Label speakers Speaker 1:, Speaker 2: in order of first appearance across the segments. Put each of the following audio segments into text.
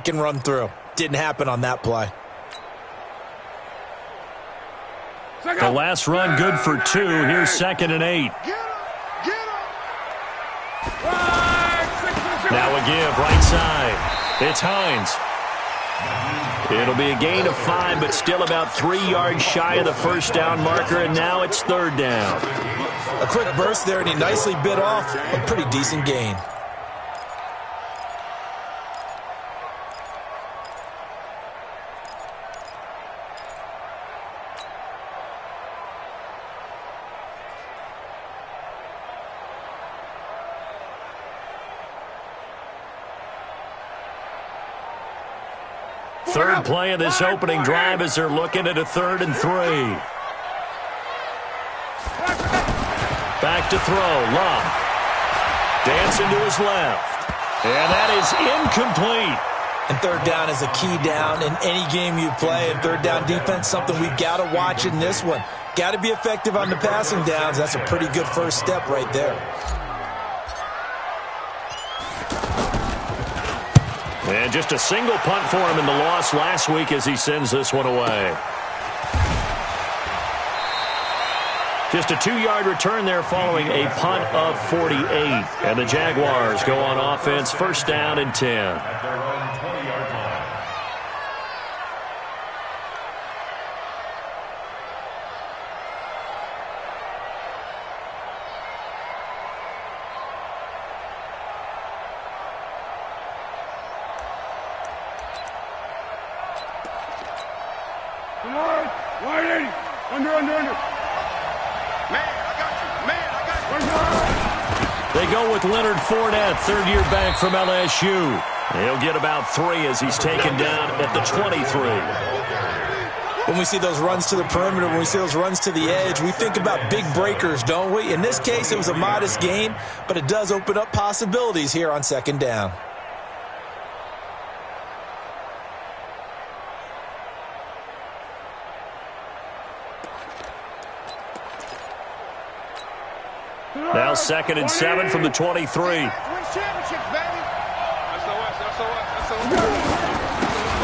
Speaker 1: second run through. Didn't happen on that play.
Speaker 2: The last run good for 2. Here's 2nd and 8. Now a give right side. It's Hines. It'll be a gain of 5, but still about 3 yards shy of the first down marker, and now it's 3rd down.
Speaker 1: A quick burst there, and he nicely bit off a pretty decent gain.
Speaker 2: Third play of this opening drive as they're looking at a 3rd and 3. Back to throw. Love. Dancing to his left. And that is incomplete.
Speaker 1: And 3rd down is a key down in any game you play. And 3rd down defense, something we've got to watch in this one. Got to be effective on the passing downs. That's a pretty good first step right there.
Speaker 2: And just a single punt for him in the loss last week as he sends this one away. Just a 2-yard return there following a punt of 48. And the Jaguars go on offense, 1st down and 10. They go with Leonard Fournette, 3rd-year back from LSU. He'll get about 3 as he's taken down at the 23.
Speaker 1: When we see those runs to the perimeter, when we see those runs to the edge, we think about big breakers, don't we? In this case, it was a modest gain, but it does open up possibilities here on 2nd down.
Speaker 2: Now 2nd and 7 from the 23.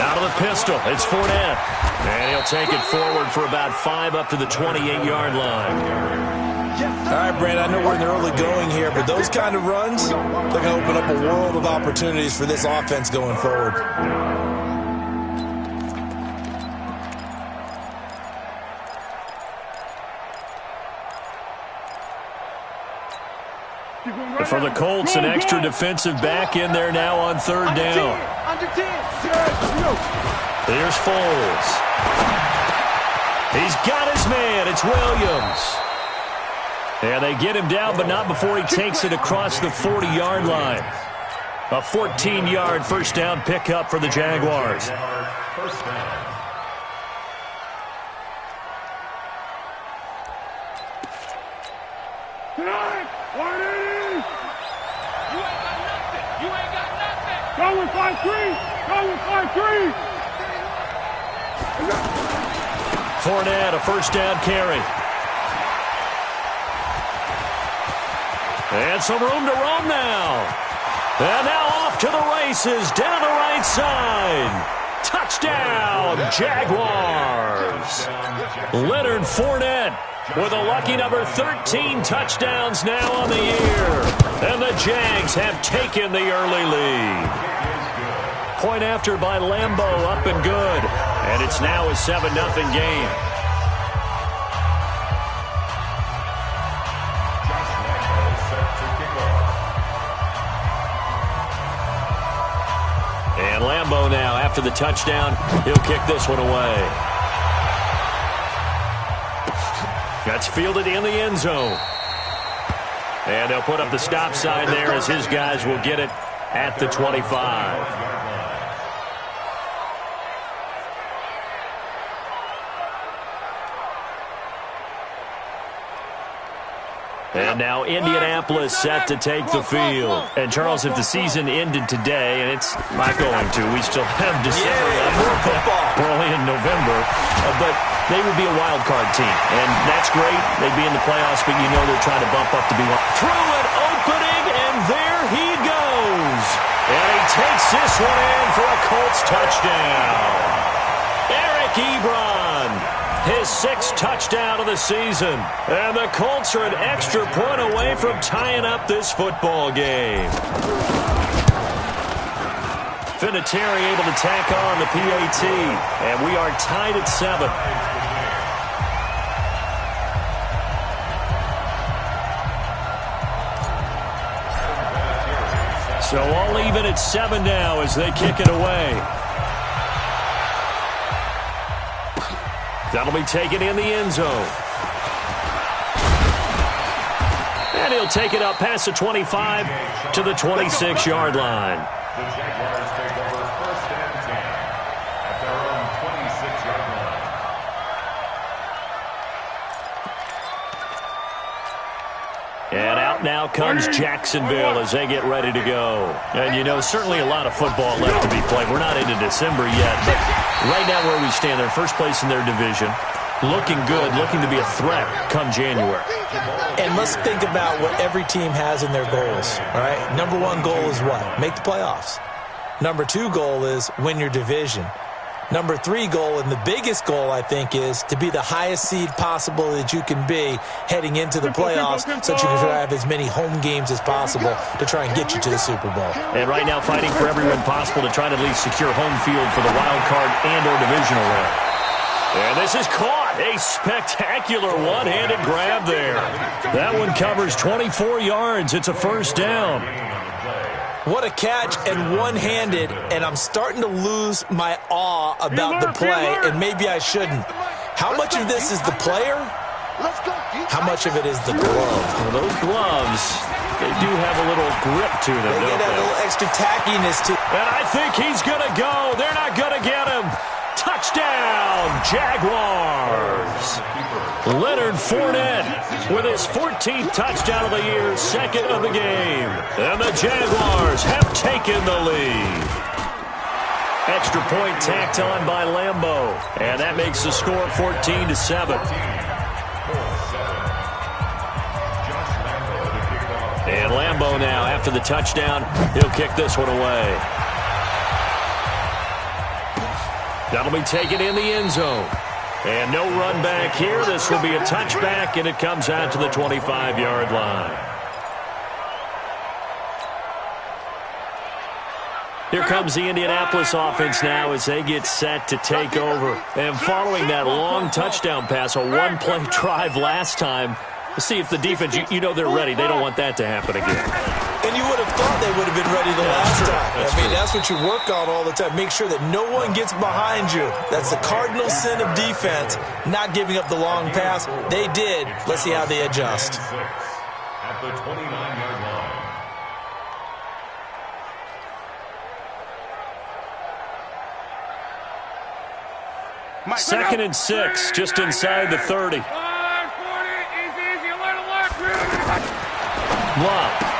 Speaker 2: Out of the pistol, it's Fournette. And he'll take it forward for about 5 up to the 28-yard line.
Speaker 1: All right, Brand, I know we're in the early going here, but those kind of runs, they're going to open up a world of opportunities for this offense going forward.
Speaker 2: For the Colts, an extra defensive back in there now on 3rd down. Here's Foles. He's got his man. It's Williams. And they get him down, but not before he takes it across the 40-yard line. A 14-yard 1st down pickup for the Jaguars.
Speaker 3: Going 5-3! Going 5-3!
Speaker 2: Fournette, a 1st down carry. And some room to roam now. And now off to the races, down the right side. Touchdown, Jaguars. Leonard Fournette with a lucky number 13 touchdowns now on the year. And the Jags have taken the early lead. Point after by Lambeau, up and good. And it's now a 7-0 game. And Lambeau now, after the touchdown, he'll kick this one away. That's fielded in the end zone. And they'll put up the stop sign there as his guys will get it at the 25. And now Indianapolis set to take the field. And, Charles, if the season ended today, and it's not going to, we still have December left, early in November, but they would be a wild card team. And that's great. They'd be in the playoffs, but you know they're trying to bump up to be one. Through an opening, and there he goes. And he takes this one in for a Colts touchdown. Eric Ebron, his 6th touchdown of the season. And the Colts are an extra point away from tying up this football game. Vinatieri able to tack on the PAT. And we are tied at 7. So all even at 7 now as they kick it away. That'll be taken in the end zone. And he'll take it up past the 25 to the 26-yard line.
Speaker 4: The Jaguars take over 1st and 10 at their own 26-yard line.
Speaker 2: And out now comes Jacksonville as they get ready to go. And, you know, certainly a lot of football left to be played. We're not into December yet, but right now where we stand, they're first place in their division. Looking good, looking to be a threat come January.
Speaker 1: And let's think about what every team has in their goals, all right? Number 1 goal is what? Make the playoffs. Number 2 goal is win your division. Number 3 goal, and the biggest goal, I think, is to be the highest seed possible that you can be heading into the playoffs so that you can try to have as many home games as possible to try and get you to the Super Bowl.
Speaker 2: And right now fighting for every win possible to try to at least secure home field for the wild card and or divisional round. And this is caught. A spectacular one-handed grab there. That one covers 24 yards. It's a first down.
Speaker 1: What a catch, and one-handed, and I'm starting to lose my awe about the play, and maybe I shouldn't. How much of this is the player? How much of it is the glove?
Speaker 2: Well, those gloves, they do have a little grip to them,
Speaker 1: They get a little extra tackiness to.
Speaker 2: And I think he's going to go. They're not going to get him. Touchdown, Jaguars. Leonard Fournette with his 14th touchdown of the year, 2nd of the game. And the Jaguars have taken the lead. Extra point tacked on by Lambeau. And that makes the score 14-7. And Lambeau now, after the touchdown, he'll kick this one away. That'll be taken in the end zone. And no run back here. This will be a touchback, and it comes out to the 25-yard line. Here comes the Indianapolis offense now as they get set to take over. And following that long touchdown pass, a one-play drive last time, let's see if the defense, you know they're ready. They don't want that to happen again.
Speaker 1: And you would have thought they would have been ready the last time. That's what you work on all the time. Make sure that no one gets behind you. That's the cardinal sin of defense, not giving up the long pass. They did. Let's see how they adjust.
Speaker 4: At the 29-yard line.
Speaker 2: 2nd and 6, just inside the 30. Love.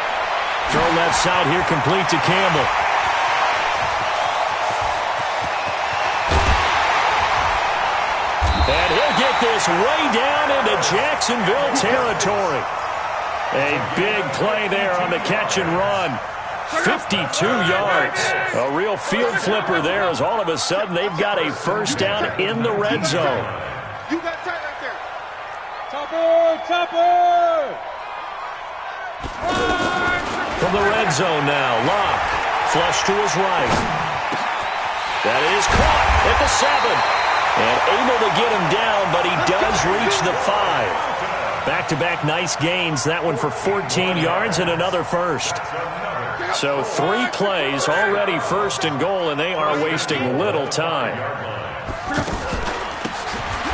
Speaker 2: Throw left side here, complete to Campbell. And he'll get this way down into Jacksonville territory. A big play there on the catch and run. 52 yards. A real field flipper there as all of a sudden they've got a first down in the red zone.
Speaker 3: You got tight right there. Topper!
Speaker 2: From the red zone now, Locke, flush to his right. That is caught at the 7. And able to get him down, but he does reach the 5. Back-to-back nice gains, that one for 14 yards and another first. So 3 plays, already 1st and goal, and they are wasting little time.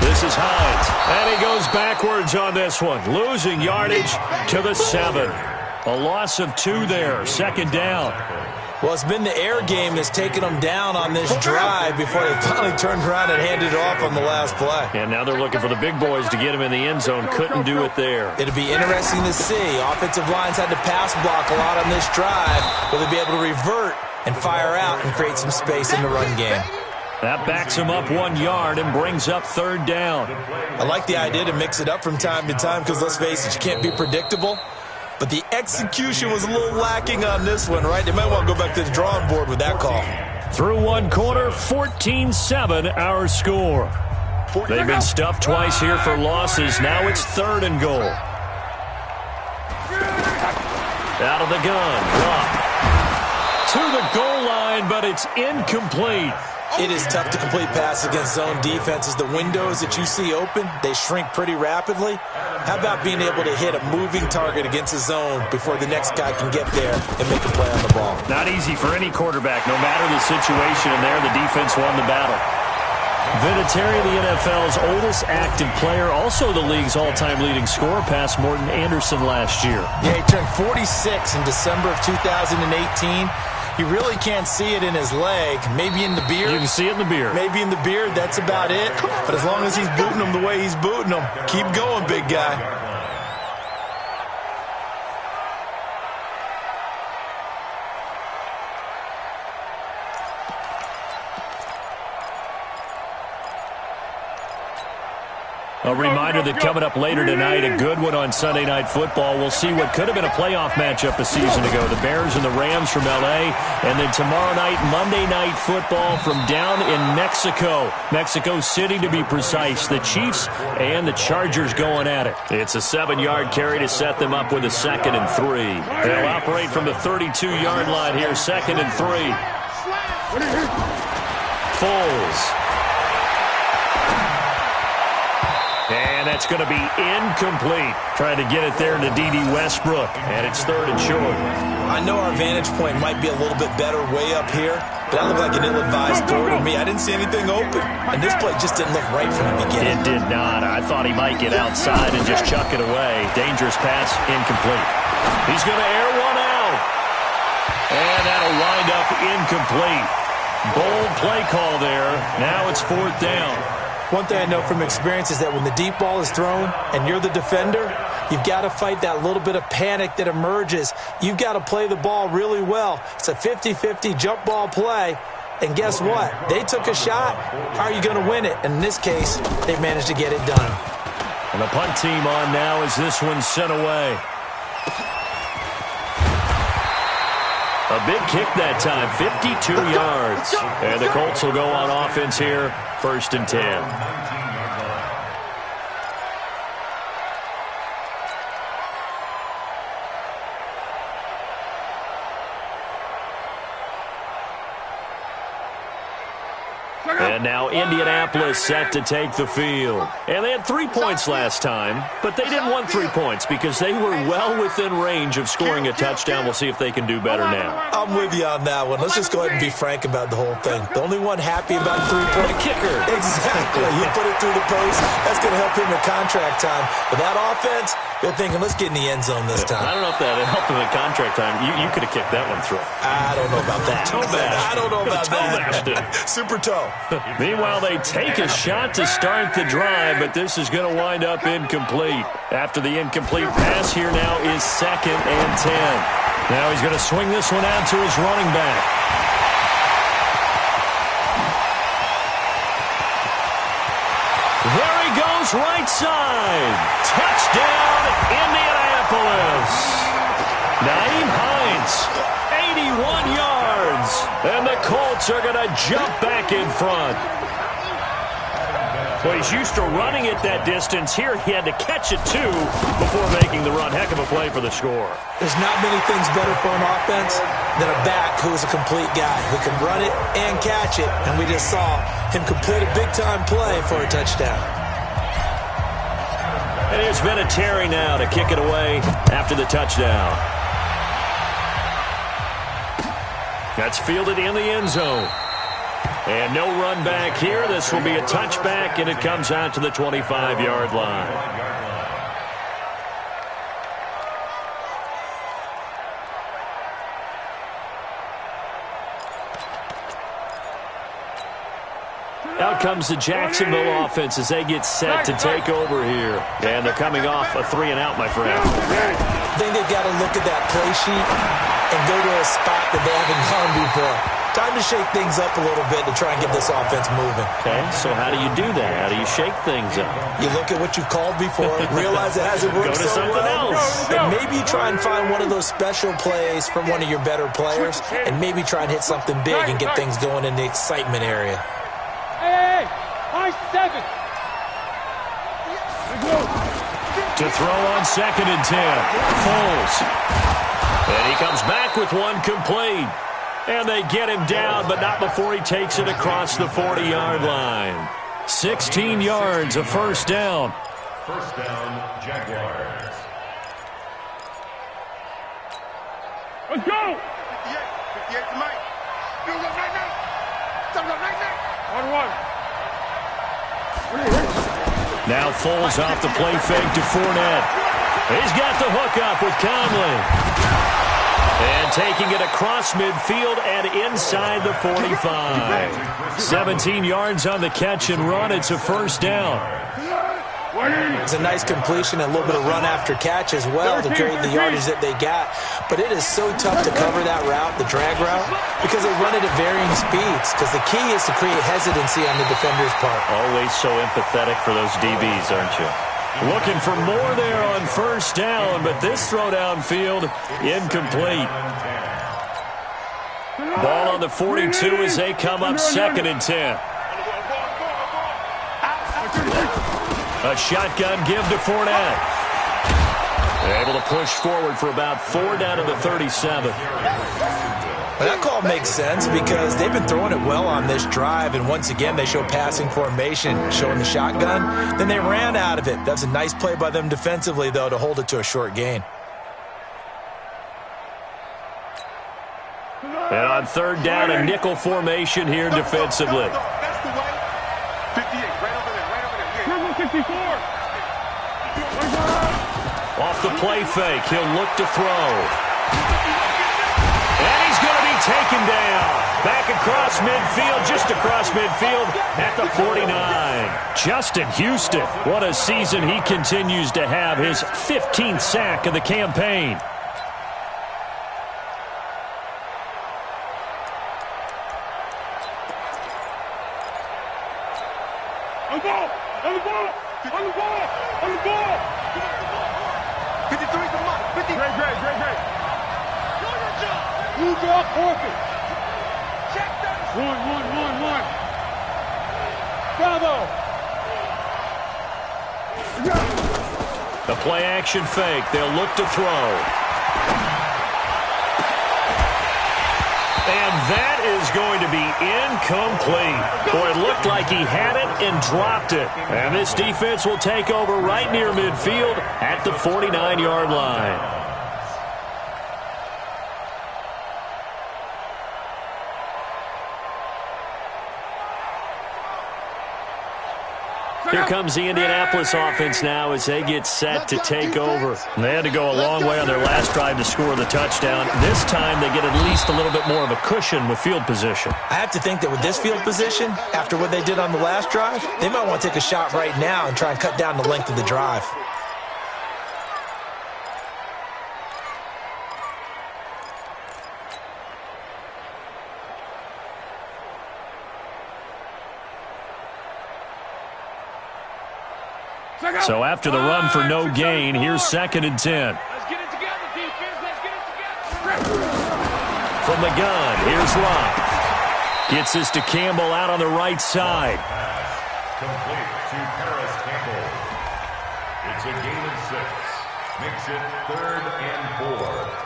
Speaker 2: This is Hines, and he goes backwards on this one, losing yardage to the 7. A loss of 2 there, 2nd down.
Speaker 1: Well, it's been the air game that's taken them down on this drive before they finally turned around and handed it off on the last play.
Speaker 2: And now they're looking for the big boys to get him in the end zone. Couldn't do it there.
Speaker 1: It'll be interesting to see. Offensive lines had to pass block a lot on this drive. Will they be able to revert and fire out and create some space in the run game?
Speaker 2: That backs him up 1 yard and brings up 3rd down.
Speaker 1: I like the idea to mix it up from time to time because, let's face it, you can't be predictable. but the execution was a little lacking on this one, right? They might want to go back to the drawing board with that call.
Speaker 2: Through one quarter, 14-7 our score. They've been stuffed twice here for losses. Now it's 3rd and goal. Out of the gun. Rock. To the goal line, but it's incomplete.
Speaker 1: It is tough to complete passes against zone defenses. The windows that you see open, they shrink pretty rapidly. How about being able to hit a moving target against a zone before the next guy can get there and make a play on the ball?
Speaker 2: Not easy for any quarterback. No matter the situation in there, the defense won the battle. Vinatieri, the NFL's oldest active player, also the league's all-time leading scorer, past Morton Anderson last year.
Speaker 1: Yeah, he turned 46 in December of 2018. You really can't see it in his leg. Maybe in the beard.
Speaker 2: You can see it in the beard.
Speaker 1: Maybe in the beard. That's about it. But as long as he's booting them the way he's booting them, keep going, big guy.
Speaker 2: A reminder that coming up later tonight, a good one on Sunday Night Football. We'll see what could have been a playoff matchup a season ago. The Bears and the Rams from L.A. And then tomorrow night, Monday Night Football from down in Mexico. Mexico City, to be precise. The Chiefs and the Chargers going at it. It's a 7-yard carry to set them up with a 2nd and 3. They'll operate from the 32-yard line here, 2nd and 3. Foles. And that's going to be incomplete. Trying to get it there to D.D. Westbrook. And it's 3rd and short.
Speaker 1: I know our vantage point might be a little bit better way up here, but that looked like an ill-advised throw to me. I didn't see anything open. And this play just didn't look right from the beginning.
Speaker 2: It did not. I thought he might get outside and just chuck it away. Dangerous pass, incomplete. He's going to air one out. And that'll wind up incomplete. Bold play call there. Now it's 4th down.
Speaker 1: One thing I know from experience is that when the deep ball is thrown and you're the defender, you've got to fight that little bit of panic that emerges. You've got to play the ball really well. It's a 50-50 jump ball play. And guess what? They took a shot. How are you going to win it? And in this case, they managed to get it done.
Speaker 2: And the punt team on now as this one's sent away. A big kick that time, 52 yards. And the Colts will go on offense here, 1st and 10. And now Indianapolis set to take the field. And they had 3 points last time, but they didn't want 3 points because they were well within range of scoring a touchdown. We'll see if they can do better now.
Speaker 1: I'm with you on that one. Let's just go ahead and be frank about the whole thing. The only one happy about 3-point
Speaker 2: kicker.
Speaker 1: Exactly. He put it through the post. That's going to help him in contract time. But that offense, they're thinking, let's get in the end zone this time.
Speaker 2: I don't know if that helped him in contract time. You could have kicked that one through.
Speaker 1: I don't know about that. I don't know about that. Super toe.
Speaker 2: Meanwhile, they take a shot to start the drive, but this is going to wind up incomplete. After the incomplete pass, here now is 2nd and 10. Now he's going to swing this one out to his running back. There he goes, right side. Touchdown, Indianapolis. Naeem Hines, 81 yards. And the Colts are going to jump back in front. Well, he's used to running it that distance. Here he had to catch it, too, before making the run. Heck of a play for the score.
Speaker 1: There's not many things better for an offense than a back who is a complete guy who can run it and catch it. And we just saw him complete a big-time play for a touchdown.
Speaker 2: And here's Vinatieri now to kick it away after the touchdown. That's fielded in the end zone. And no run back here. This will be a touchback, and it comes out to the 25-yard line. Out comes the Jacksonville offense as they get set to take over here. And they're coming off a 3-and-out, my friend.
Speaker 1: I think they've got to look at that play sheet and go to a spot that they haven't gone before. Time to shake things up a little bit to try and get this offense moving.
Speaker 2: Okay, so how do you do that? How do you shake things up?
Speaker 1: You look at what you've called before, realize it hasn't worked
Speaker 2: Go to
Speaker 1: so
Speaker 2: something
Speaker 1: well,
Speaker 2: else.
Speaker 1: and maybe you try and find one of those special plays from one of your better players, and maybe try and hit something big and get things going in the excitement area.
Speaker 3: Hey, high 7.
Speaker 2: To throw on 2nd and 10. Foles. And he comes back with one complete. And they get him down, but not before he takes it across the 40-yard line. 16 yards, a first down.
Speaker 4: First down, Jaguars.
Speaker 3: Let's go.
Speaker 5: 58 to Mike. Do it right now. Do it right now.
Speaker 3: 1-1.
Speaker 2: Now Foles off the play fake to Fournette. He's got the hook up with Conley. And taking it across midfield and inside the 45. 17 yards on the catch and run. It's a first down.
Speaker 1: It's a nice completion and a little bit of run after catch as well to create the yardage that they got. But it is so tough to cover that route, the drag route, because they run it at varying speeds. Because the key is to create hesitancy on the defender's part.
Speaker 2: Always so empathetic for those DBs, aren't you? Looking for more there on first down, but this throw downfield, incomplete. Ball on the 42 as they come up 2nd and 10. A shotgun give to Fournette. Able to push forward for about 4 down to the 37.
Speaker 1: Well, that call makes sense because they've been throwing it well on this drive, and once again they show passing formation, showing the shotgun. Then they ran out of it. That's a nice play by them defensively, though, to hold it to a short gain.
Speaker 2: And on 3rd down, a nickel formation here defensively.
Speaker 5: That's the way. 58, right over there, right over there.
Speaker 3: 64.
Speaker 2: Off the play fake, he'll look to throw. And he's going to be taken down. Back across midfield, just across midfield at the 49. Justin Houston, what a season he continues to have. His 15th sack of the campaign.
Speaker 3: On the ball. On the ball. On the ball. On the ball.
Speaker 5: 53 to Mike. 50.
Speaker 3: Great. Blue drop, Orchid.
Speaker 5: Check that.
Speaker 3: 1. Bravo.
Speaker 2: The play action fake. They'll look to throw. And that is going to be incomplete. Boy, it looked like he had it and dropped it. And this defense will take over right near midfield at the 49-yard line. Here comes the Indianapolis offense now as they get set to take over. They had to go a long way on their last drive to score the touchdown. This time they get at least a little bit more of a cushion with field position.
Speaker 1: I have to think that with this field position, after what they did on the last drive, they might want to take a shot right now and try and cut down the length of the drive.
Speaker 2: So after the run for no gain, here's 2nd and 10.
Speaker 3: Let's get it together, defense. Let's get it together.
Speaker 2: From the gun, here's Locke. Gets this to Campbell out on the right side.
Speaker 4: Complete to Paris Campbell. It's a gain of 6. Makes it 3rd and 4.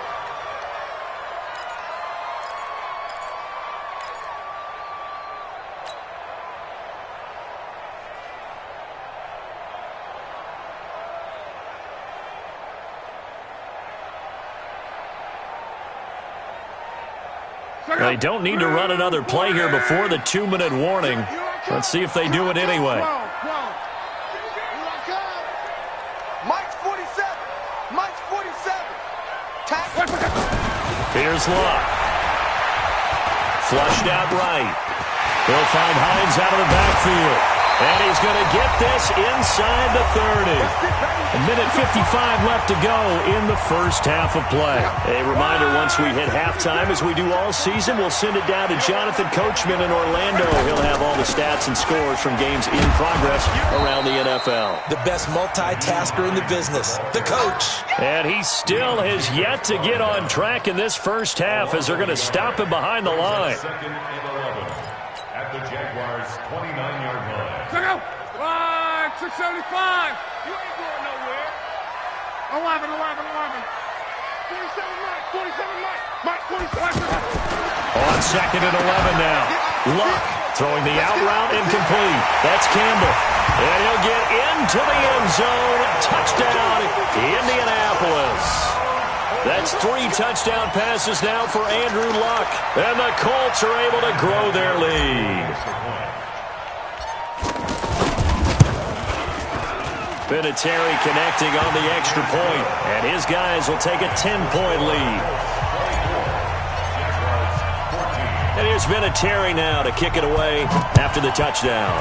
Speaker 2: They don't need to run another play here before the 2-minute warning. Let's see if they do it anyway.
Speaker 5: Mike's 47. Mike's 47.
Speaker 2: Here's Locke. Flushed out right. They'll find Hines out of the backfield. And he's going to get this inside the 30. A minute 55 left to go in the first half of play. A reminder, once we hit halftime, as we do all season, we'll send it down to Jonathan Coachman in Orlando. He'll have all the stats and scores from games in progress around the NFL.
Speaker 1: The best multitasker in the business, the coach.
Speaker 2: And he still has yet to get on track in this first half as they're going to stop him behind the line.
Speaker 4: Second and 11 at the Jaguars' 29-yard line.
Speaker 5: Check out. 675. You ain't going nowhere. 11. 47 Mike. 47 Mike. Mike 47.
Speaker 2: On second and 11 now. Luck throwing the out route incomplete. That's Campbell. And he'll get into the end zone. Touchdown, Indianapolis. That's 3 touchdown passes now for Andrew Luck. And the Colts are able to grow their lead. Vinatieri connecting on the extra point, and his guys will take a 10-point lead. And here's Vinatieri now to kick it away after the touchdown.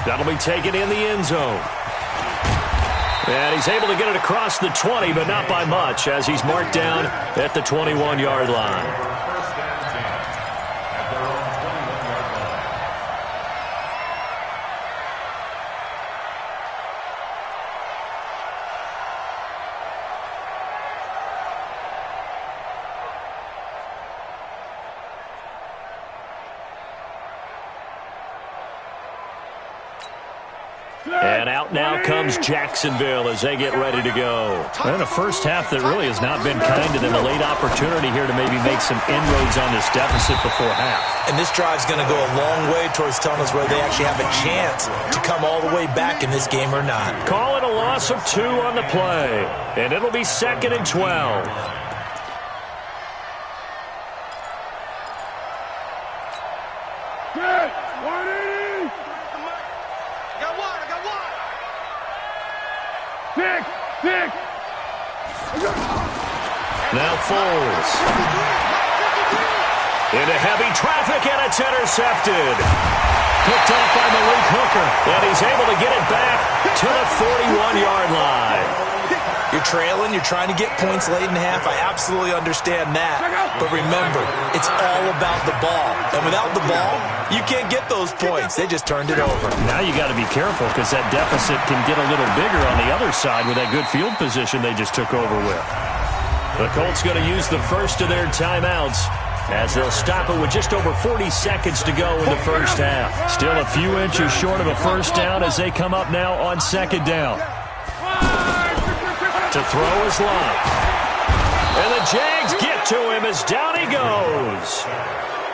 Speaker 2: That'll be taken in the end zone. And he's able to get it across the 20, but not by much, as he's marked down at the 21-yard line. And out now comes Jacksonville as they get ready to go.
Speaker 6: And a first half that really has not been kind to them. A late opportunity here to maybe make some inroads on this deficit before half.
Speaker 1: And this drive's going to go a long way towards telling us whether they actually have a chance to come all the way back in this game or not.
Speaker 2: Call it a loss of 2 on the play. And it'll be 2nd and 12. Now Foles. Into heavy traffic, and it's intercepted. Picked off by Malik Hooker, and he's able to get it back to the 41-yard line.
Speaker 1: You're trailing, you're trying to get points late in half. I absolutely understand that. But remember, it's all about the ball. And without the ball, you can't get those points. They just turned it over.
Speaker 6: Now you got to be careful because that deficit can get a little bigger on the other side with that good field position they just took over with.
Speaker 2: The Colts going to use the first of their timeouts as they'll stop it with just over 40 seconds to go in the first half.
Speaker 6: Still a few inches short of a first down as they come up now on 2nd down.
Speaker 2: To throw is Luck. And the Jags get to him as down he goes.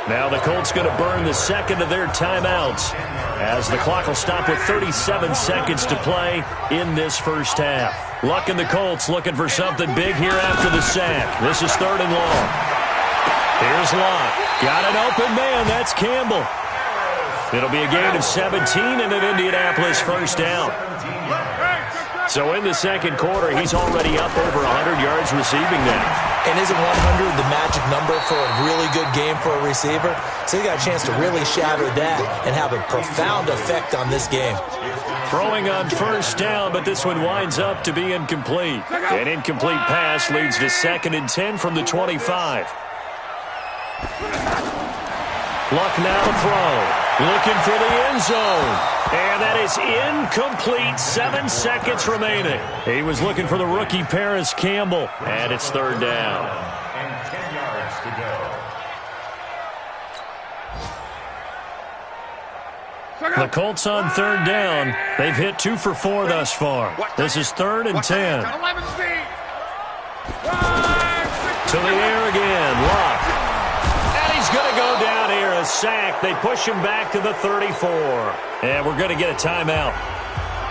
Speaker 2: Now the Colts going to burn the second of their timeouts as the clock will stop with 37 seconds to play in this first half. Luck and the Colts looking for something big here after the sack. This is 3rd and long. Here's Luck. Got an open man. That's Campbell. It'll be a gain of 17 and an Indianapolis first down. So in the second quarter, he's already up over 100 yards receiving now.
Speaker 1: And isn't 100 the magic number for a really good game for a receiver? So he got a chance to really shatter that and have a profound effect on this game.
Speaker 2: Throwing on first down, but this one winds up to be incomplete. An incomplete pass leads to 2nd and 10 from the 25. Luck now to throw. Looking for the end zone. And that is incomplete. 7 seconds remaining. He was looking for the rookie Paris Campbell. And it's 3rd down.
Speaker 4: And 10 yards to go.
Speaker 6: The Colts on 3rd down. They've hit 2 for 4 thus far. This is 3rd and 10.
Speaker 2: To the air again. Luck. He's going to go down here, a sack. They push him back to the 34.
Speaker 6: And we're going to get a timeout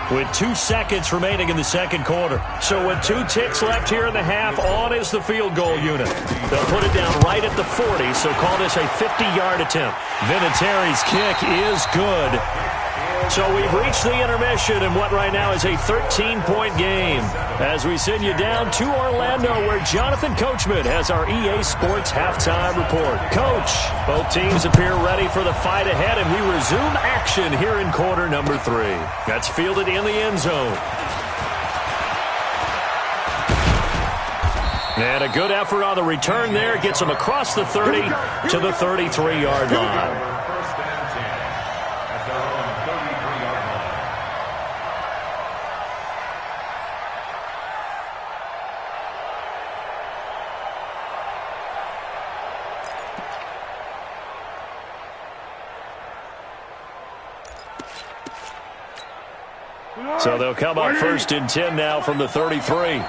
Speaker 6: with 2 seconds remaining in the second quarter.
Speaker 2: So with 2 ticks left here in the half, on is the field goal unit. They'll put it down right at the 40, so call this a 50-yard attempt.
Speaker 6: Vinatieri's kick is good.
Speaker 2: So we've reached the intermission in what right now is a 13-point game as we send you down to Orlando where Jonathan Coachman has our EA Sports halftime report. Coach, both teams appear ready for the fight ahead, and we resume action here in quarter number 3. That's fielded in the end zone. And a good effort on the return there. Gets him across the 30 to the 33-yard line. So they'll come up first and 10 now from the 33.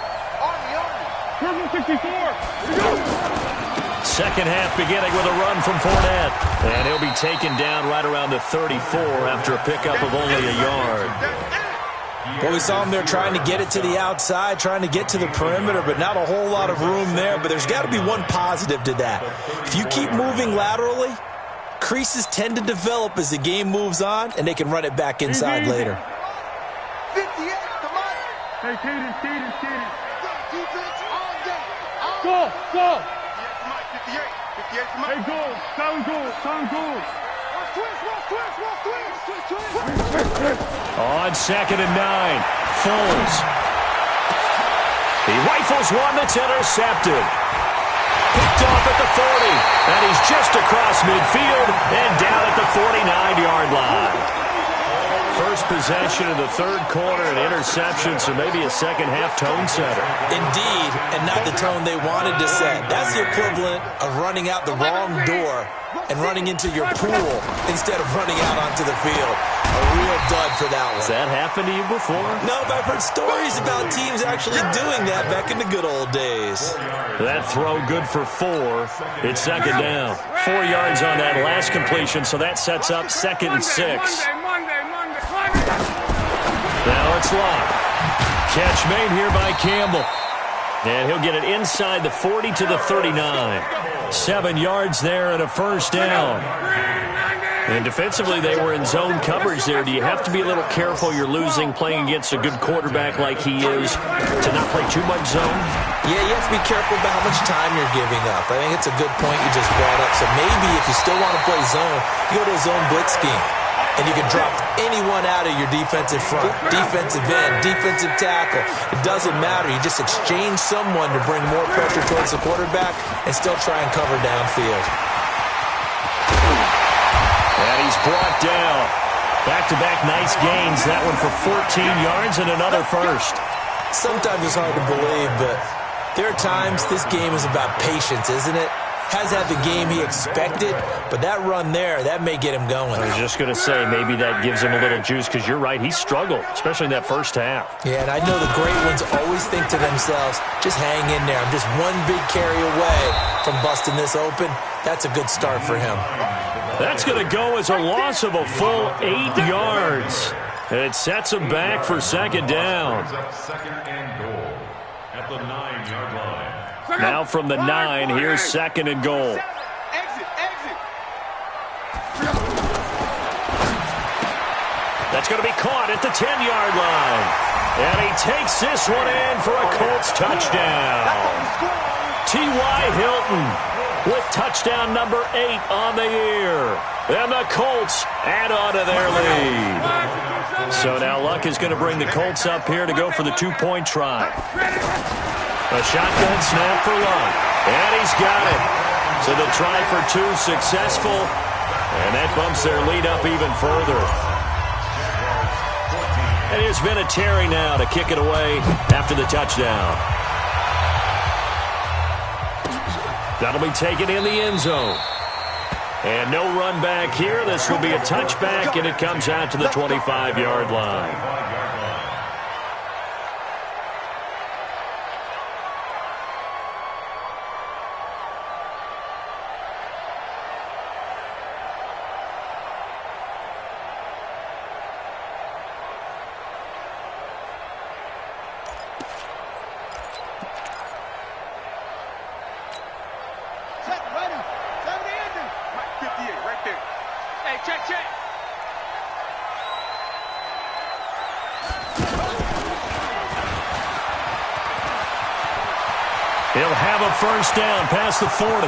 Speaker 2: Second half beginning with a run from Fournette. And he'll be taken down right around the 34 after a pickup of only a yard.
Speaker 1: Well, we saw him there trying to get it to the outside, trying to get to the perimeter, but not a whole lot of room there. But there's got to be one positive to that. If you keep moving laterally, creases tend to develop as the game moves on, and they can run it back inside later.
Speaker 5: 58, come on.
Speaker 3: Hey, Cadence.
Speaker 5: Defense all day.
Speaker 3: Go.
Speaker 5: 58, come on.
Speaker 3: Hey, go. Sound good.
Speaker 2: On 2nd and 9, Foles. He rifles one that's intercepted. Picked off at the 40, and he's just across midfield and down at the 49-yard line. First possession of the third quarter, an interception, so maybe a second-half tone setter.
Speaker 1: Indeed, and not the tone they wanted to set. That's the equivalent of running out the wrong door and running into your pool instead of running out onto the field. A real dud for that one.
Speaker 2: Has that happened to you before?
Speaker 1: No, but I've heard stories about teams actually doing that back in the good old days.
Speaker 2: That throw good for 4. It's second down. 4 yards on that last completion, so that sets up 2nd and 6. Now it's locked. Catch made here by Campbell. And he'll get it inside the 40 to the 39. 7 yards there and a first down. And defensively, they were in zone coverage there. Do you have to be a little careful you're losing playing against a good quarterback like he is to not play too much zone?
Speaker 1: Yeah, you have to be careful about how much time you're giving up. I think it's a good point you just brought up. So maybe if you still want to play zone, you go to a zone blitz scheme. And you can drop anyone out of your defensive front, defensive end, defensive tackle. It doesn't matter. You just exchange someone to bring more pressure towards the quarterback and still try and cover downfield.
Speaker 2: And he's brought down. Back-to-back nice gains. That one for 14 yards and another first.
Speaker 1: Sometimes it's hard to believe, but there are times this game is about patience, isn't it? Has had the game he expected, but that run there, that may get him going.
Speaker 2: I was just going to say, maybe that gives him a little juice, because you're right, he struggled, especially in that first half.
Speaker 1: Yeah, and I know the great ones always think to themselves, just hang in there. I'm just one big carry away from busting this open. That's a good start for him.
Speaker 2: That's going to go as a loss of a full 8 yards. And it sets him back for second down.
Speaker 4: Second and goal at the 9-yard line.
Speaker 2: Now from the 9, here's second and goal.
Speaker 5: Exit.
Speaker 2: That's going to be caught at the 10-yard line. And he takes this one in for a Colts touchdown. T.Y. Hilton with touchdown number 8 on the year. And the Colts add on to their lead. So now Luck is going to bring the Colts up here to go for the 2-point try. A shotgun snap for Luck. And he's got it. So the try for 2 successful. And that bumps their lead up even further. And it's been a Terry now to kick it away after the touchdown. That'll be taken in the end zone. And no run back here. This will be a touchback, and it comes out to the 25-yard line. He'll have a first down past the 40.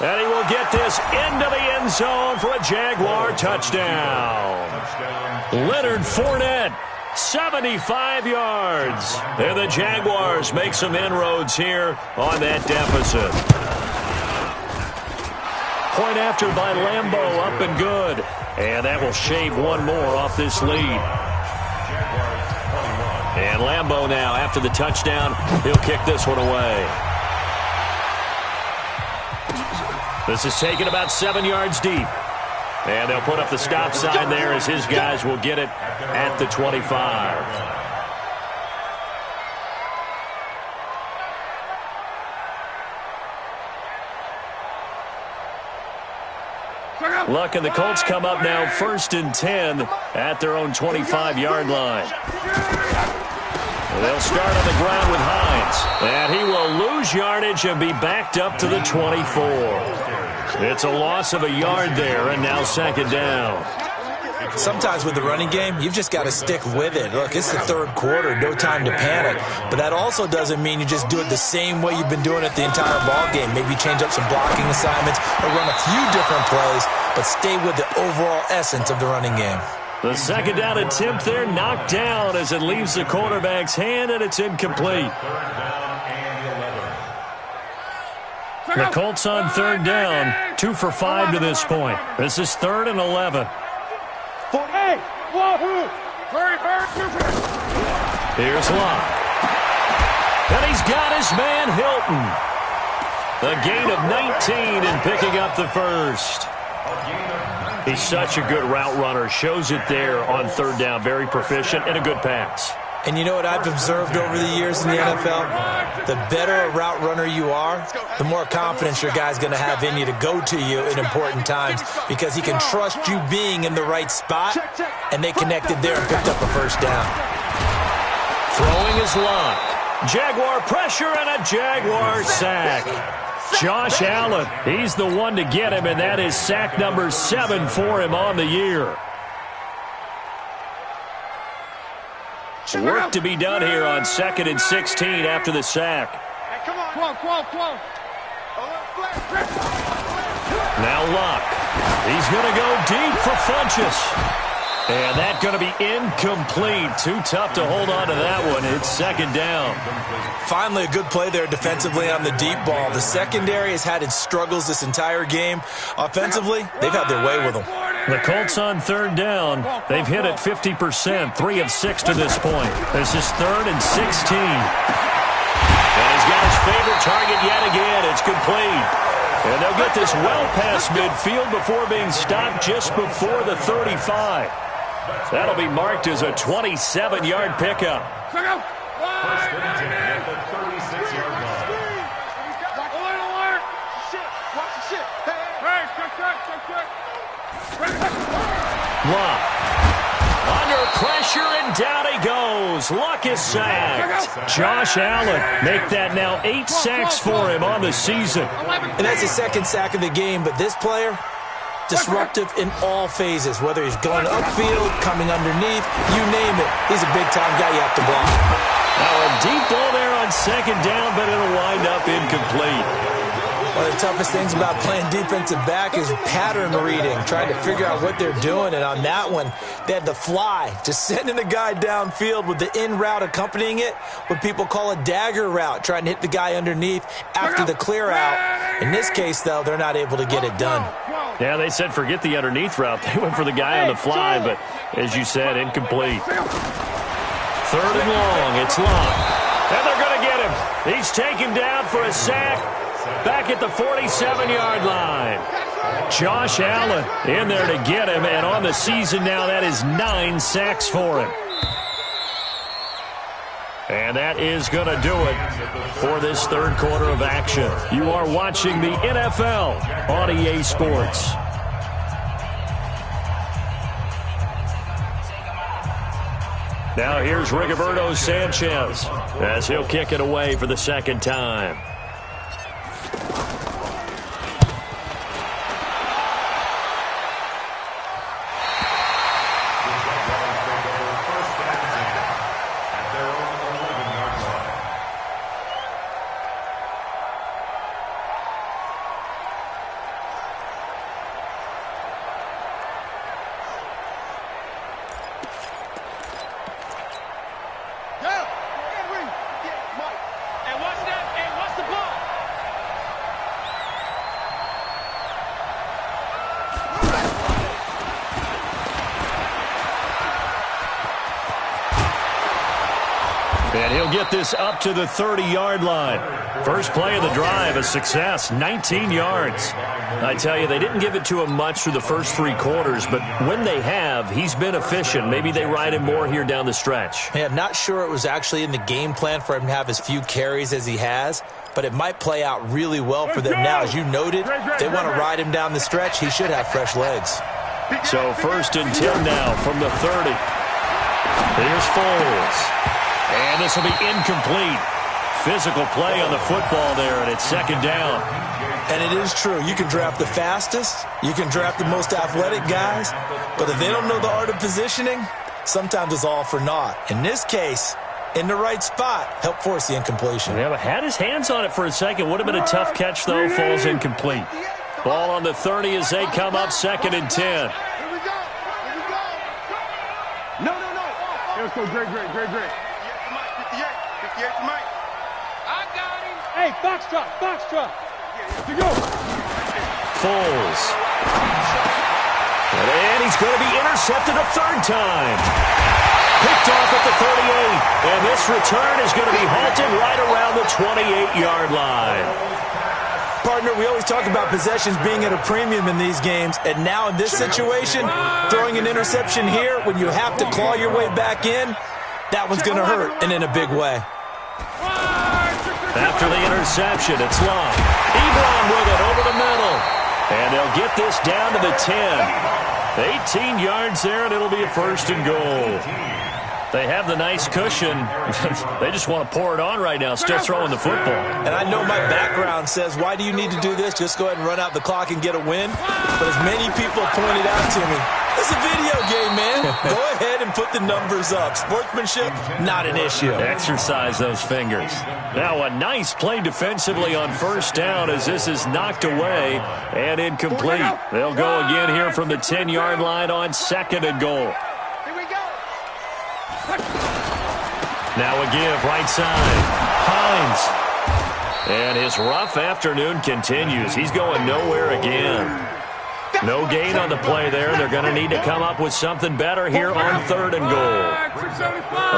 Speaker 2: And he will get this into the end zone for a Jaguar touchdown. Leonard Fournette, 75 yards. And the Jaguars make some inroads here on that deficit. Point after by Lambeau, up and good. And that will shave one more off this lead. And Lambeau now, after the touchdown, he'll kick this one away. This is taken about 7 yards deep. And they'll put up the stop sign there as his guys will get it at the 25. Luck and the Colts come up now 1st and 10 at their own 25-yard line. They'll start on the ground with Hines. And he will lose yardage and be backed up to the 24. It's a loss of a yard there, and now 2nd down.
Speaker 1: Sometimes with the running game, you've just got to stick with it. Look, it's the 3rd quarter, no time to panic. But that also doesn't mean you just do it the same way you've been doing it the entire ball game. Maybe change up some blocking assignments or run a few different plays, but stay with the overall essence of the running game.
Speaker 2: The 2nd down attempt there knocked down as it leaves the quarterback's hand, and it's incomplete. The Colts on 3rd down, 2 for 5 to this point. This is 3rd and 11. Here's Locke. And he's got his man Hilton. A gain of 19 and picking up the first. He's such a good route runner. Shows it there on 3rd down. Very proficient and a good pass.
Speaker 1: And you know what I've observed over the years in the NFL? The better a route runner you are, the more confidence your guy's going to have in you to go to you in important times because he can trust you being in the right spot, and they connected there and picked up a first down.
Speaker 2: Throwing is Locke. Jaguar pressure and a Jaguar sack. Josh Allen, he's the one to get him, and that is sack number 7 for him on the year. Work to be done here on 2nd and 16 after the sack.
Speaker 5: Come on.
Speaker 2: Now Locke. He's going to go deep for Funchess. And that's going to be incomplete. Too tough to hold on to that one. It's 2nd down.
Speaker 1: Finally, a good play there defensively on the deep ball. The secondary has had its struggles this entire game. Offensively, they've had their way with them.
Speaker 2: The Colts on 3rd down. They've hit it 50%, 3 of 6 to this point. This is 3rd and 16. And he's got his favorite target yet again. It's complete. And they'll get this well past midfield before being stopped just before the 35. That'll be marked as a 27-yard pickup.
Speaker 4: First and 10 at the 36-yard line.
Speaker 2: Luck. Under pressure, and down he goes. Luck is sacked. Josh Allen make that now 8 sacks for him on the season.
Speaker 1: And that's his 2nd sack of the game, but this player, disruptive in all phases, whether he's going upfield, coming underneath, you name it. He's a big-time guy you have to block.
Speaker 2: Now a deep ball there on 2nd down, but it'll wind up incomplete.
Speaker 1: One of the toughest things about playing defensive back is pattern reading, trying to figure out what they're doing. And on that one, they had the fly, just sending the guy downfield with the in route accompanying it, what people call a dagger route, trying to hit the guy underneath after the clear out. In this case, though, they're not able to get it done.
Speaker 2: Yeah, they said forget the underneath route. They went for the guy on the fly, but as you said, incomplete. 3rd and long, it's Long. And they're going to get him. He's taken down for a sack. Back at the 47-yard line. Josh Allen in there to get him, and on the season now, that is 9 sacks for him. And that is going to do it for this 3rd quarter of action. You are watching the NFL on EA Sports. Now here's Rigoberto Sanchez as he'll kick it away for the 2nd time. And he'll get this up to the 30-yard line. First play of the drive, a success, 19 yards. I tell you, they didn't give it to him much through the first 3 quarters, but when they have, he's been efficient. Maybe they ride him more here down the stretch.
Speaker 1: Yeah, I'm not sure it was actually in the game plan for him to have as few carries as he has, but it might play out really well for them now. As you noted, they want to ride him down the stretch. He should have fresh legs.
Speaker 2: So 1st and 10 now from the 30. Here's Foles. And this will be incomplete. Physical play on the football there, and it's 2nd down.
Speaker 1: And it is true. You can draft the fastest. You can draft the most athletic guys. But if they don't know the art of positioning, sometimes it's all for naught. In this case, in the right spot, help force the incompletion.
Speaker 2: Yeah, but had his hands on it for a second. Would have been a tough catch, though. Falls incomplete. Ball on the 30 as they come up 2nd and 10.
Speaker 5: Here we go. No.
Speaker 3: Let's go, great.
Speaker 5: 58 to Mike. I got him.
Speaker 3: Hey, Foxtrot. To go.
Speaker 2: Foles. And he's going to be intercepted a 3rd time. Picked off at the 38. And this return is going to be halted right around the 28-yard line.
Speaker 1: Partner, we always talk about possessions being at a premium in these games, and now in this situation, throwing an interception here when you have to claw your way back in, that one's going to hurt, and in a big way.
Speaker 2: After the interception, it's long. Ebron with it over the middle. And they'll get this down to the 10. 18 yards there, and it'll be a 1st and goal. They have the nice cushion. They just want to pour it on right now, still throwing the football.
Speaker 1: And I know my background says, why do you need to do this? Just go ahead and run out the clock and get a win. But as many people pointed out to me, it's a video game, man. Go ahead and put the numbers up. Sportsmanship, not an issue.
Speaker 2: Exercise those fingers. Now a nice play defensively on 1st down as this is knocked away and incomplete. They'll go again here from the 10-yard line on 2nd and goal. Now a give right side. Hines. And his rough afternoon continues. He's going nowhere again. No gain on the play there. They're going to need to come up with something better here on 3rd and goal.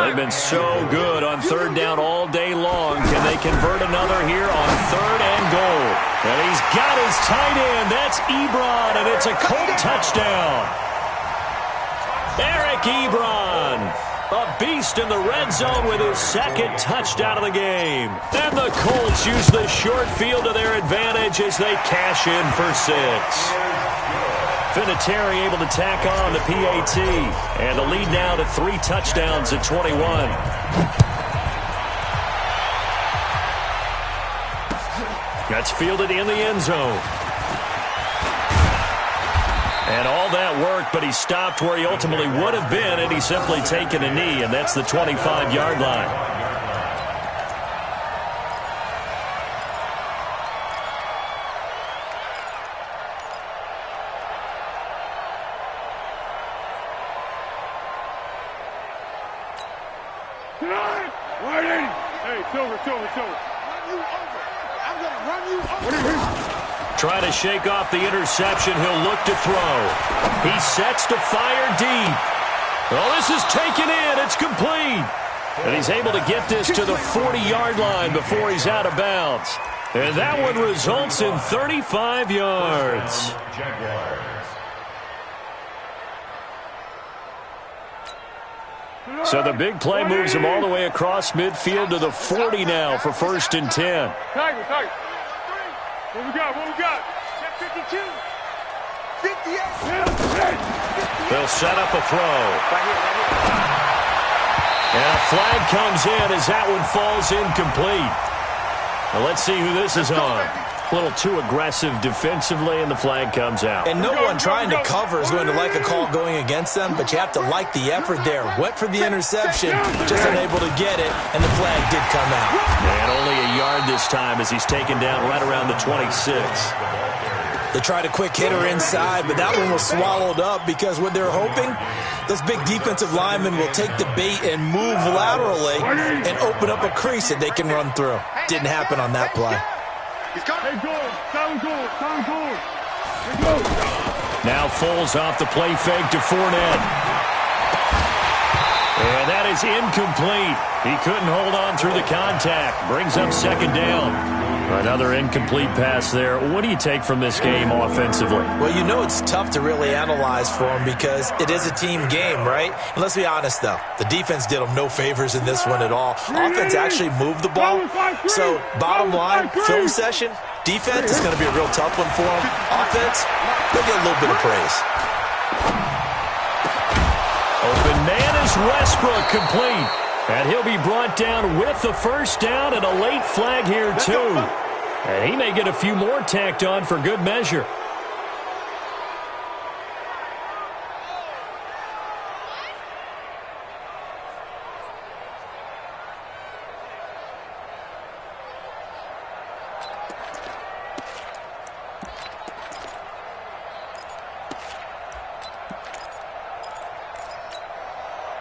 Speaker 2: They've been so good on 3rd down all day long. Can they convert another here on 3rd and goal? And he's got his tight end. That's Ebron, and it's a Colt touchdown. Eric Ebron. A beast in the red zone with his 2nd touchdown of the game. And the Colts use the short field to their advantage as they cash in for 6. Vinatieri able to tack on the PAT. And the lead now to 3 touchdowns at 21. That's fielded in the end zone. And all that worked, but he stopped where he ultimately would have been, and he's simply taken a knee, and that's the 25-yard line.
Speaker 3: Hey, Silver.
Speaker 5: Run you over. I'm going to run you over.
Speaker 2: Trying to shake off the interception. He'll look to throw. He sets to fire deep. Oh, this is taken in. It's complete. And he's able to get this to the 40-yard line before he's out of bounds. And that one results in 35 yards. So the big play moves him all the way across midfield to the 40 now for 1st and 10.
Speaker 3: Tiger. What we got?
Speaker 5: Check 52. 58.
Speaker 2: They'll set up a throw. And a flag comes in as that one falls incomplete. Now let's see who this is on. A little too aggressive defensively, and the flag comes out.
Speaker 1: And no one trying to cover is going to like a call going against them, but you have to like the effort there. Went for the interception, just unable to get it, and the flag did come out.
Speaker 2: And only a yard this time as he's taken down right around the 26.
Speaker 1: They tried a quick hitter inside, but that one was swallowed up because what they're hoping, those big defensive linemen will take the bait and move laterally and open up a crease that they can run through. Didn't happen on that play.
Speaker 3: Hey, goal.
Speaker 2: Now Foles off the play fake to Fournette.
Speaker 6: And that is incomplete. He couldn't hold on through the contact. Brings up second down. Another incomplete pass there. What do you take from this game offensively?
Speaker 1: Well, you know it's tough to really analyze for him because it is a team game, right? And let's be honest, though. The defense did him no favors in this one at all. Offense actually moved the ball. So, bottom line, film session, defense is going to be a real tough one for him. Offense, they'll get a little bit of praise.
Speaker 6: Open man is Westbrook, complete. And he'll be brought down with the first down and a late flag here, too. And he may get a few more tacked on for good measure.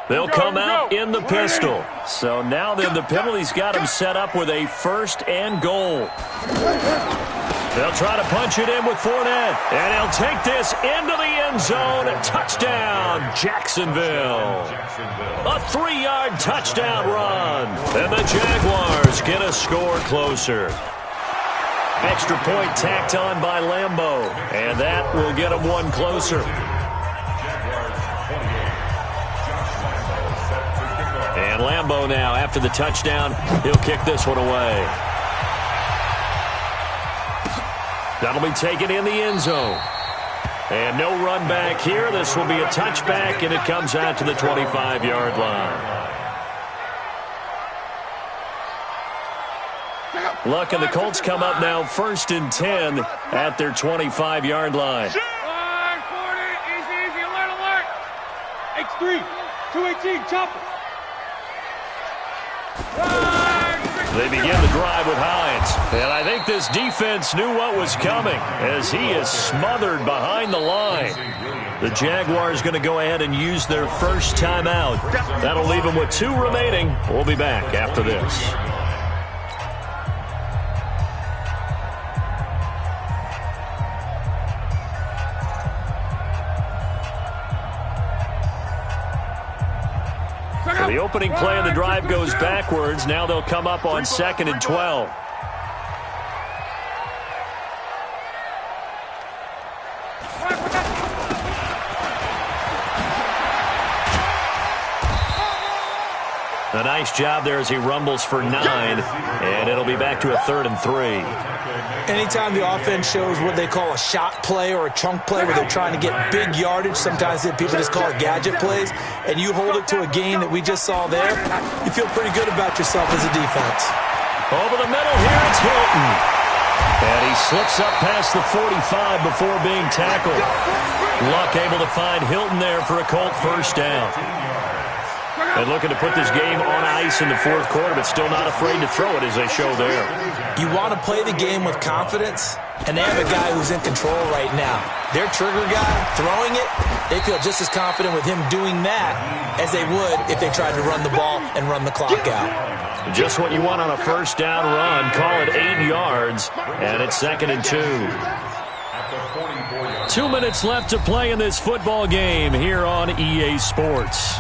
Speaker 6: They'll come out in the pistol. So now then the penalty's got him set up with a first and goal. They'll try to punch it in with Fournette. And he'll take this into the end zone. Touchdown, Jacksonville. A 3-yard touchdown run. And the Jaguars get a score closer. Extra point tacked on by Lambeau. And that will get them one closer. And Lambeau now, after the touchdown, he'll kick this one away. That'll be taken in the end zone. And no run back here. This will be a touchback, and it comes out to the 25-yard line. Luck and the Colts come up now 1st and 10 at their 25-yard line.
Speaker 3: Easy, alert, alert. X3, 218, chopper.
Speaker 6: They begin the drive with Hines. And I think this defense knew what was coming as he is smothered behind the line. The Jaguars going to go ahead and use their first timeout. That'll leave them with 2 remaining. We'll be back after this. The opening play of the drive goes backwards. Now they'll come up on 2nd and 12. A nice job there as he rumbles for 9, and it'll be back to a 3rd and 3.
Speaker 1: Anytime the offense shows what they call a shot play or a chunk play where they're trying to get big yardage, sometimes people just call it gadget plays, and you hold it to a gain that we just saw there, you feel pretty good about yourself as a defense.
Speaker 6: Over the middle here, it's Hilton. And he slips up past the 45 before being tackled. Luck able to find Hilton there for a Colt first down. And looking to put this game on ice in the 4th quarter, but still not afraid to throw it as they show there.
Speaker 1: You want to play the game with confidence, and they have a guy who's in control right now. Their trigger guy, throwing it, they feel just as confident with him doing that as they would if they tried to run the ball and run the clock out.
Speaker 6: Just what you want on a first down run. Call it 8 yards, and it's 2nd and 2. 2 minutes left to play in this football game here on EA Sports.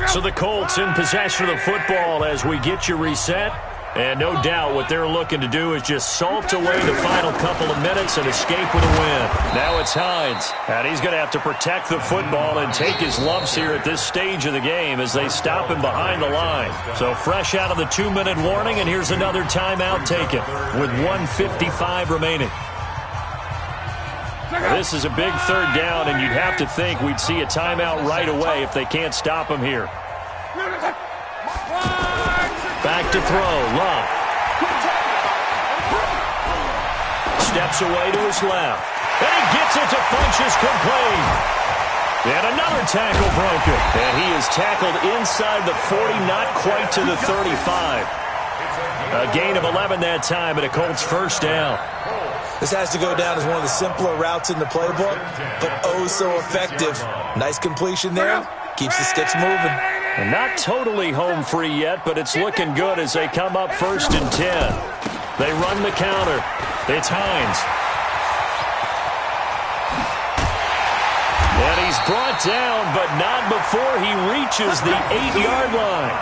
Speaker 6: So the Colts in possession of the football as we get you reset. And no doubt what they're looking to do is just salt away the final couple of minutes and escape with a win. Now it's Hines. And he's going to have to protect the football and take his lumps here at this stage of the game as they stop him behind the line. So fresh out of the 2-minute warning, and here's another timeout taken with 1:55 remaining. This is a big 3rd down, and you'd have to think we'd see a timeout right away if they can't stop him here. Back to throw, Love. Steps away to his left. And he gets it to Funchess complete. And another tackle broken. And he is tackled inside the 40, not quite to the 35. A gain of 11 that time, and a Colts first down.
Speaker 1: This has to go down as one of the simpler routes in the playbook, but oh so effective. Nice completion there. Keeps the sticks moving.
Speaker 6: And not totally home free yet, but it's looking good as they come up 1st and 10. They run the counter. It's Hines. He's brought down, but not before he reaches the 8-yard line.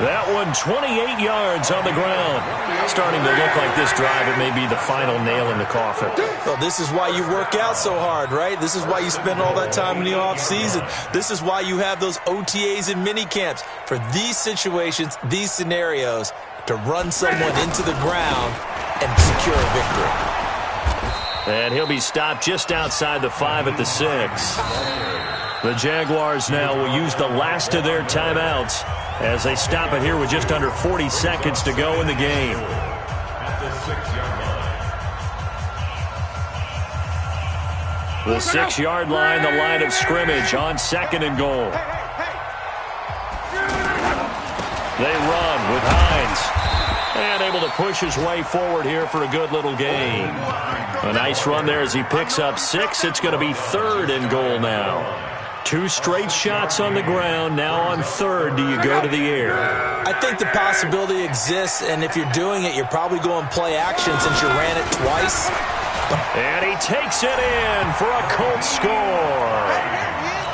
Speaker 6: That one 28 yards on the ground. Starting to look like this drive, it may be the final nail in the coffin.
Speaker 1: Well, this is why you work out so hard, right? This is why you spend all that time in the offseason. This is why you have those OTAs and mini camps. For these situations, these scenarios, to run someone into the ground and secure a victory.
Speaker 6: And he'll be stopped just outside the 5 at the 6. The Jaguars now will use the last of their timeouts as they stop it here with just under 40 seconds to go in the game. The 6-yard line, the line of scrimmage on 2nd and goal. They run with Hines. And able to push his way forward here for a good little gain. A nice run there as he picks up 6. It's going to be 3rd and goal now. 2 straight shots on the ground. Now on 3rd, do you go to the air?
Speaker 1: I think the possibility exists, and if you're doing it, you're probably going play action since you ran it twice.
Speaker 6: And he takes it in for a Colts score.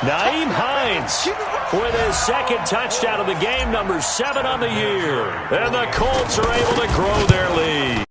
Speaker 6: Nyheim Hines with his 2nd touchdown of the game, number 7 on the year. And the Colts are able to grow their lead.